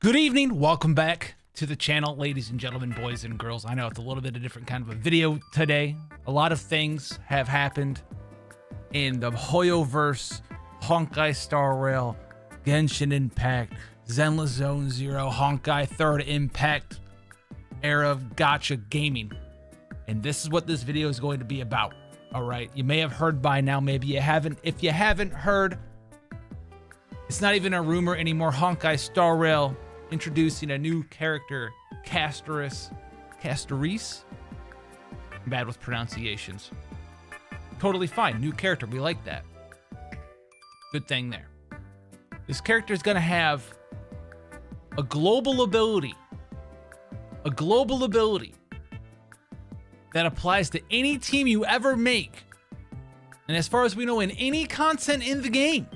Good evening, welcome back to the channel, ladies and gentlemen, boys and girls. I know it's a little bit of a different kind of a video today. A lot of things have happened in the Hoyoverse, Honkai Star Rail, Genshin Impact, Zenless Zone Zero, Honkai Third Impact era of gacha gaming. And this is what this video is going to be about. All right, you may have heard by now, maybe you haven't. If you haven't heard, it's not even a rumor anymore. Honkai Star Rail introducing a new character, Castorice. I'm bad with pronunciations. Totally fine, new character, we like that. Good thing there. This character is gonna have a global ability that applies to any team you ever make. And as far as we know, in any content in the game,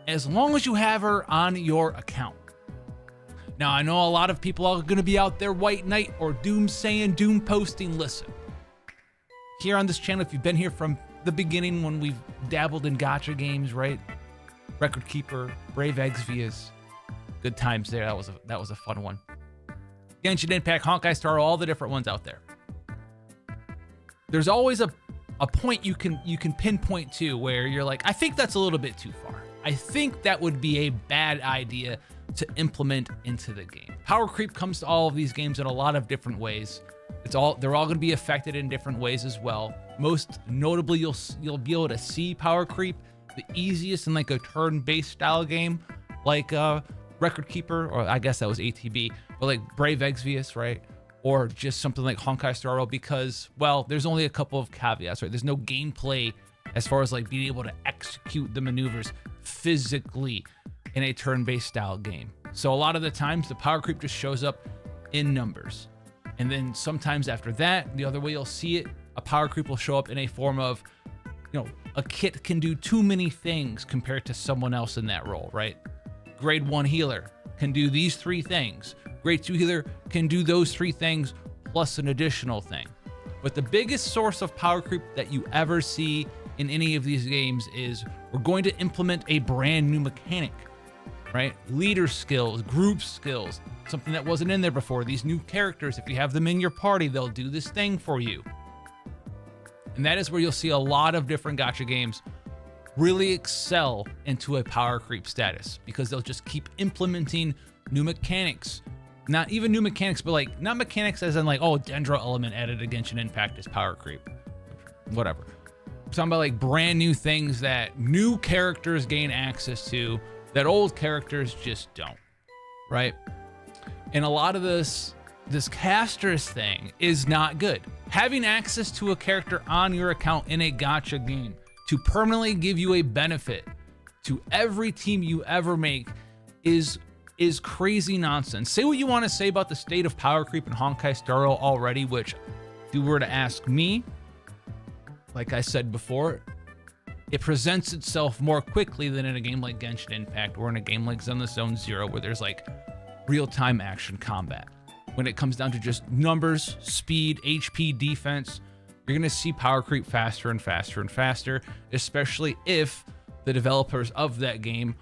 as long as you have her on your account. Now, I know a lot of people are going to be out there white knight or doom saying, doom posting. Listen, here on this channel, if you've been here from the beginning when we've dabbled in gacha games, right? Record Keeper, Brave Exvius, good times there. That was a fun one. Genshin Impact, Honkai Star, all the different ones out there. There's always a point you can pinpoint to where you're like, I think that's a little bit too far. I think that would be a bad idea to implement into the game. Power creep comes to all of these games in a lot of different ways. They're all going to be affected in different ways as well. Most notably, you'll be able to see power creep the easiest in like a turn-based style game, like Record Keeper, or I guess that was ATB, but like Brave Exvius, right? Or just something like Honkai Star Rail, because, well, there's only a couple of caveats, right? There's no gameplay as far as like being able to execute the maneuvers physically in a turn-based style game. So a lot of the times the power creep just shows up in numbers. And then sometimes after that, the other way you'll see it, a power creep will show up in a form of, you know, a kit can do too many things compared to someone else in that role, right? Grade 1 healer can do these 3 things. Grade 2 healer can do those 3 things plus an additional thing. But the biggest source of power creep that you ever see in any of these games is we're going to implement a brand new mechanic, right? Leader skills, group skills, something that wasn't in there before. These new characters, if you have them in your party, they'll do this thing for you. And that is where you'll see a lot of different gacha games really excel into a power creep status, because they'll just keep implementing new mechanics. Not even new mechanics, but like, not mechanics as in like, oh, Dendro element added to Genshin Impact is power creep. Whatever. I'm talking about like brand new things that new characters gain access to that old characters just don't, right? And a lot of this Castorice thing is not good. Having access to a character on your account in a gacha game to permanently give you a benefit to every team you ever make is crazy nonsense. Say what you want to say about the state of power creep in Honkai Star Rail already, which if you were to ask me, like I said before, it presents itself more quickly than in a game like Genshin Impact or in a game like Zenless Zone Zero, where there's like real-time action combat. When it comes down to just numbers, speed, HP, defense, you're gonna see power creep faster and faster and faster, especially if the developers of that game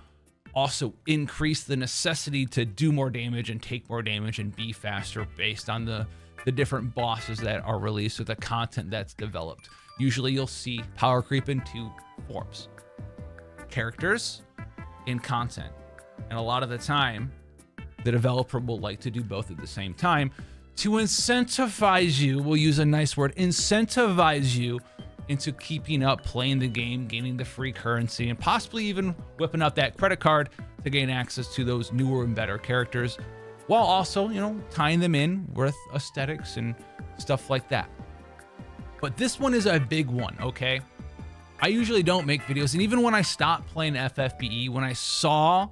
also increase the necessity to do more damage and take more damage and be faster based on the different bosses that are released or the content that's developed. Usually you'll see power creep in 2 forms: characters and content. And a lot of the time, the developer will like to do both at the same time to incentivize you, we'll use a nice word, incentivize you into keeping up, playing the game, gaining the free currency, and possibly even whipping out that credit card to gain access to those newer and better characters, while also, you know, tying them in with aesthetics and stuff like that. But this one is a big one, okay? I usually don't make videos, and even when I stopped playing FFBE, when I saw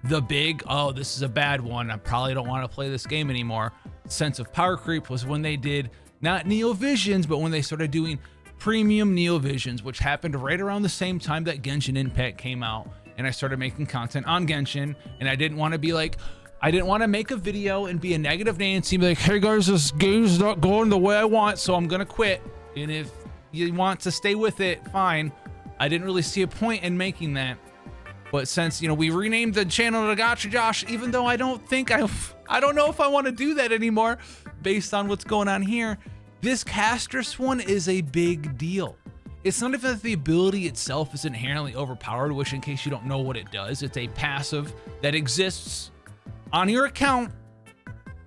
the big, oh, this is a bad one, I probably don't want to play this game anymore, sense of power creep was when they did, not Neo Visions, but when they started doing premium Neo Visions, which happened right around the same time that Genshin Impact came out, and I started making content on Genshin, and I didn't want to be like, I didn't want to make a video and be a negative Nancy, be like, hey guys, this game's not going the way I want, so I'm gonna quit. And if you want to stay with it, fine. I didn't really see a point in making that. But since, you know, we renamed the channel to Gacha Josh, even though I don't know if I want to do that anymore based on what's going on here, this Castorice one is a big deal. It's not even that the ability itself is inherently overpowered, which, in case you don't know what it does, it's a passive that exists on your account.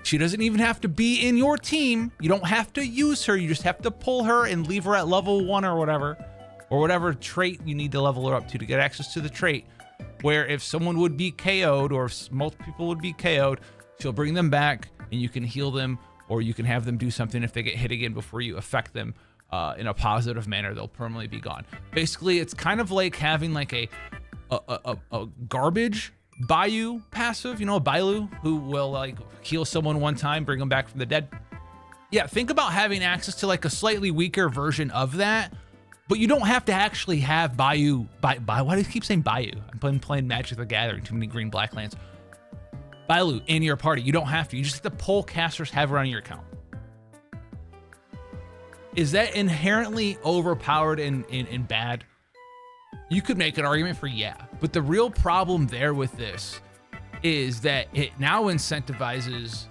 She doesn't even have to be in your team. You don't have to use her. You just have to pull her and leave her at level 1 or whatever trait you need to level her up to get access to the trait. Where if someone would be KO'd, or if multiple people would be KO'd, she'll bring them back and you can heal them, or you can have them do something if they get hit again before you affect them in a positive manner. They'll permanently be gone. Basically, it's kind of like having like a garbage Bayou passive, you know, a Bailu who will like heal someone one time, bring them back from the dead. Yeah, think about having access to like a slightly weaker version of that. But you don't have to actually have Bayou. Why do you keep saying Bayou? I'm playing Magic the Gathering, too many green black lands. Bailu in your party. You don't have to. You just have to pull Castorice, have her on your account. Is that inherently overpowered and bad? You could make an argument for yeah. But the real problem there with this is that it now incentivizes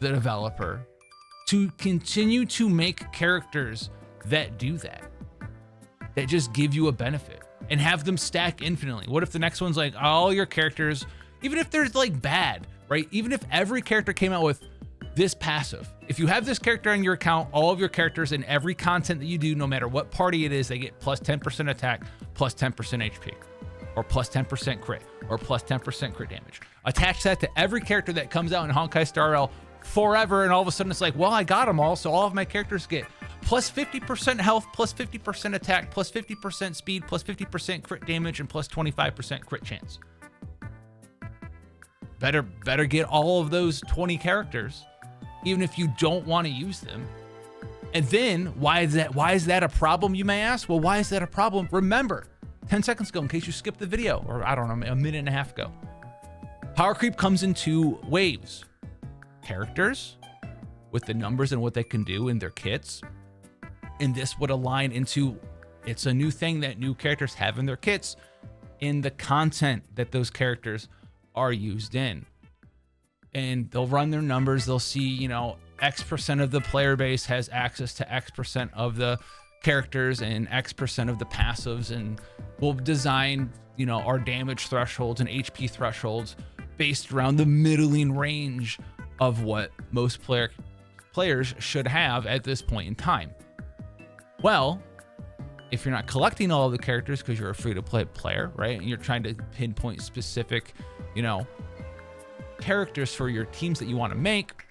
the developer to continue to make characters that do that. That just give you a benefit and have them stack infinitely. What if the next one's like all your characters, even if they're like bad, right? Even if every character came out with this passive, if you have this character on your account, all of your characters in every content that you do, no matter what party it is, they get plus 10% attack, plus 10% HP, or plus 10% crit, or plus 10% crit damage. Attach that to every character that comes out in Honkai Star Rail forever, and all of a sudden it's like, well, I got them all, so all of my characters get plus 50% health, plus 50% attack, plus 50% speed, plus 50% crit damage, and plus 25% crit chance. Better get all of those 20 characters, even if you don't want to use them. And then why is that a problem, you may ask? Well, why is that a problem? Remember, 10 seconds ago, in case you skipped the video, or I don't know, a minute and a half ago, power creep comes in 2 waves. Characters with the numbers and what they can do in their kits. And this would align into, it's a new thing that new characters have in their kits in the content that those characters are used in. And they'll run their numbers. They'll see, you know, X% of the player base has access to X% of the characters and X% of the passives. And we'll design, you know, our damage thresholds and HP thresholds based around the middling range of what most players should have at this point in time. Well, if you're not collecting all of the characters because you're a free-to-play player, right, and you're trying to pinpoint specific, you know, characters for your teams that you want to make,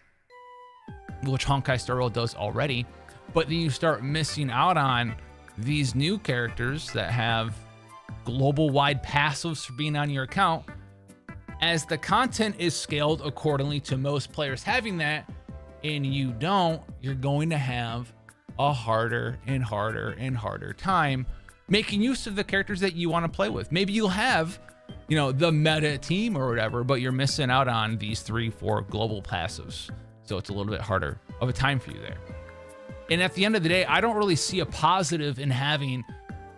which Honkai Star Rail does already, but then you start missing out on these new characters that have global-wide passives for being on your account. As the content is scaled accordingly to most players having that, and you don't, you're going to have a harder and harder and harder time making use of the characters that you want to play with. Maybe you'll have, you know, the meta team or whatever, but you're missing out on these 3-4 global passives. So it's a little bit harder of a time for you there. And at the end of the day, I don't really see a positive in having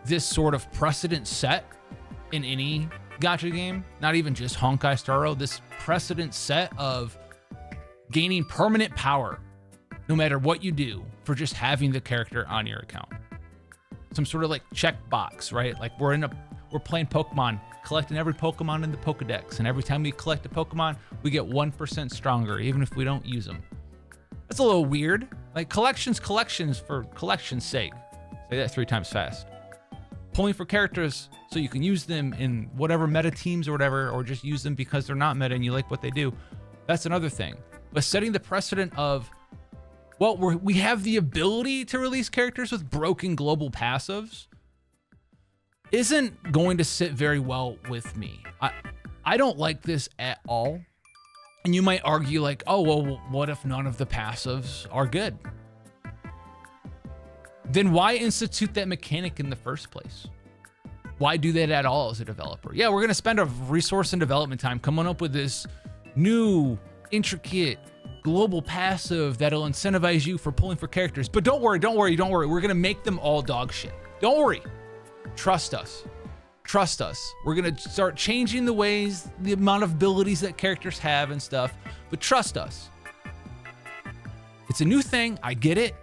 this sort of precedent set in any gacha game, not even just Honkai Star Rail, this precedent set of gaining permanent power no matter what you do for just having the character on your account. Some sort of like checkbox, right? Like we're playing Pokemon, collecting every Pokemon in the Pokedex, and every time we collect a Pokemon, we get 1% stronger, even if we don't use them. That's a little weird. Like collections for collection's sake. Say that 3 times fast. Pulling for characters so you can use them in whatever meta teams or whatever, or just use them because they're not meta and you like what they do. That's another thing. But setting the precedent of, well, we have the ability to release characters with broken global passives isn't going to sit very well with me. I don't like this at all. And you might argue like, oh, well, what if none of the passives are good? Then why institute that mechanic in the first place? Why do that at all as a developer? Yeah, we're going to spend a resource and development time coming up with this new, intricate, global passive that'll incentivize you for pulling for characters. But don't worry. We're going to make them all dog shit. Don't worry. Trust us. Trust us. We're gonna start changing the ways, the amount of abilities that characters have and stuff, but trust us. It's a new thing, I get it.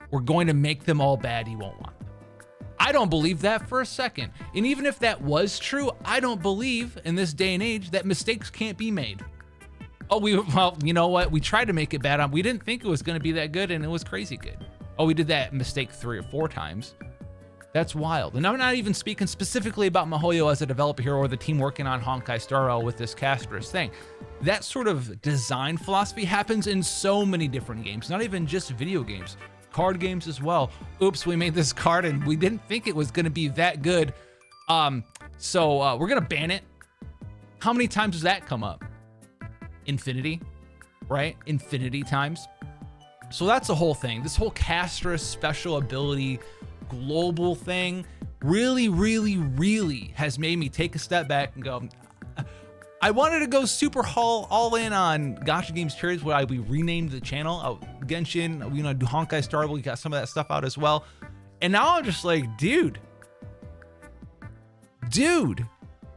We're going to make them all bad, you won't want them. I don't believe that for a second. And even if that was true, I don't believe in this day and age that mistakes can't be made. Oh, well, you know what? We tried to make it bad. We didn't think it was gonna be that good, and it was crazy good. Oh, we did that mistake 3 or 4 times. That's wild. And I'm not even speaking specifically about MiHoYo as a developer here or the team working on Honkai Star Rail with this Castorice thing. That sort of design philosophy happens in so many different games, not even just video games, card games as well. Oops, we made this card and we didn't think it was gonna be that good. So we're gonna ban it. How many times does that come up? Infinity, right? Infinity times. So that's the whole thing. This whole Castorice special ability global thing really, really, really has made me take a step back and go, I wanted to go super all in on Gacha Games periods where we renamed the channel. Genshin, you know, do Honkai Star Rail, we got some of that stuff out as well. And now I'm just like, dude,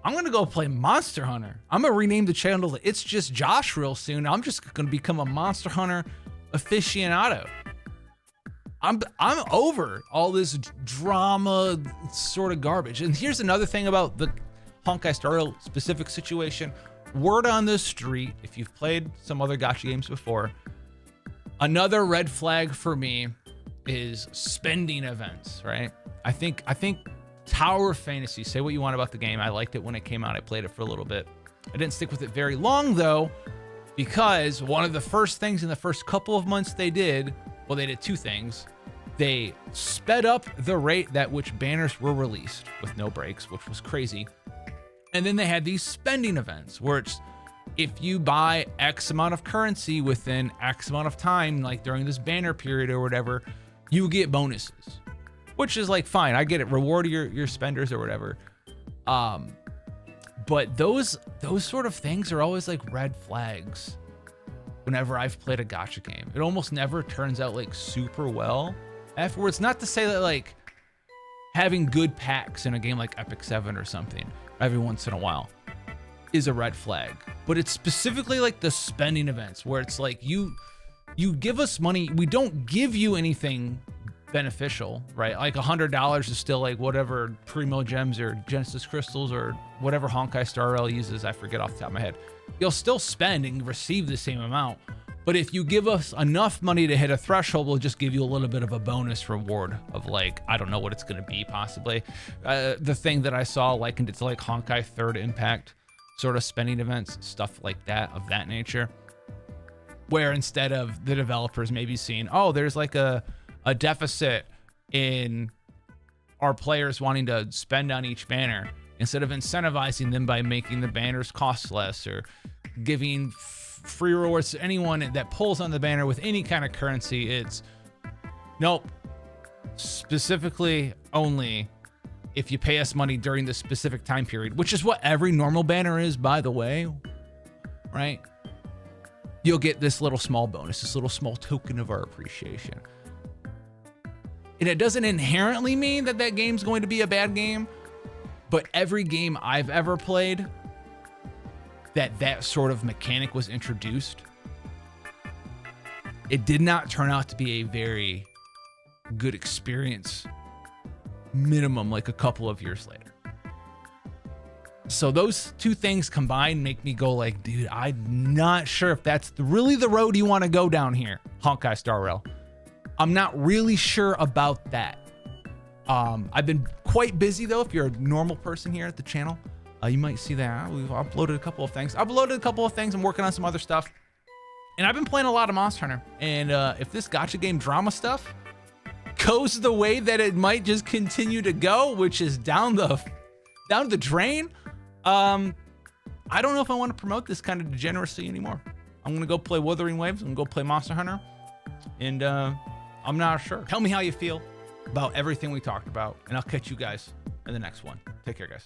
I'm gonna go play Monster Hunter. I'm gonna rename the channel to It's Just Josh real soon. I'm just gonna become a Monster Hunter aficionado. I'm over all this drama sort of garbage. And here's another thing about the Honkai Star Rail specific situation. Word on the street, if you've played some other gacha games before, another red flag for me is spending events, right? I think Tower Fantasy, say what you want about the game. I liked it when it came out. I played it for a little bit. I didn't stick with it very long though, because one of the first things in the first couple of months they did 2 things. They sped up the rate at which banners were released with no breaks, which was crazy. And then they had these spending events where it's, if you buy X amount of currency within X amount of time, like during this banner period or whatever, you get bonuses, which is like, fine, I get it. Reward your spenders or whatever. But those sort of things are always like red flags whenever I've played a gacha game. It almost never turns out like super well afterwards. Not to say that like having good packs in a game like Epic 7 or something every once in a while is a red flag, but it's specifically like the spending events where it's like you give us money, we don't give you anything beneficial, right? Like $100 is still like whatever Primo Gems or Genesis Crystals or whatever Honkai Star Rail uses, I forget off the top of my head. You'll still spend and receive the same amount. But if you give us enough money to hit a threshold, we'll just give you a little bit of a bonus reward of like, I don't know what it's going to be possibly. The thing that I saw likened it to like Honkai Third Impact sort of spending events, stuff like that of that nature, where instead of the developers maybe seeing, oh, there's like a deficit in our players wanting to spend on each banner, instead of incentivizing them by making the banners cost less or giving free rewards to anyone that pulls on the banner with any kind of currency, it's nope, specifically only if you pay us money during this specific time period, which is what every normal banner is, by the way, right? You'll get this little small bonus, this little small token of our appreciation. And it doesn't inherently mean that that game's going to be a bad game, but every game I've ever played that sort of mechanic was introduced, it did not turn out to be a very good experience, minimum like a couple of years later. So those 2 things combined make me go like, dude, I'm not sure if that's really the road you want to go down here, Honkai Star Rail. I'm not really sure about that. I've been quite busy though. If you're a normal person here at the channel, you might see that we've uploaded a couple of things. I'm working on some other stuff, and I've been playing a lot of Monster Hunter. And if this gacha game drama stuff goes the way that it might just continue to go, which is down the drain, I don't know if I want to promote this kind of degeneracy anymore. I'm gonna go play Wuthering Waves. I'm gonna go play Monster Hunter, and I'm not sure. Tell me how you feel about everything we talked about, and I'll catch you guys in the next one. Take care, guys.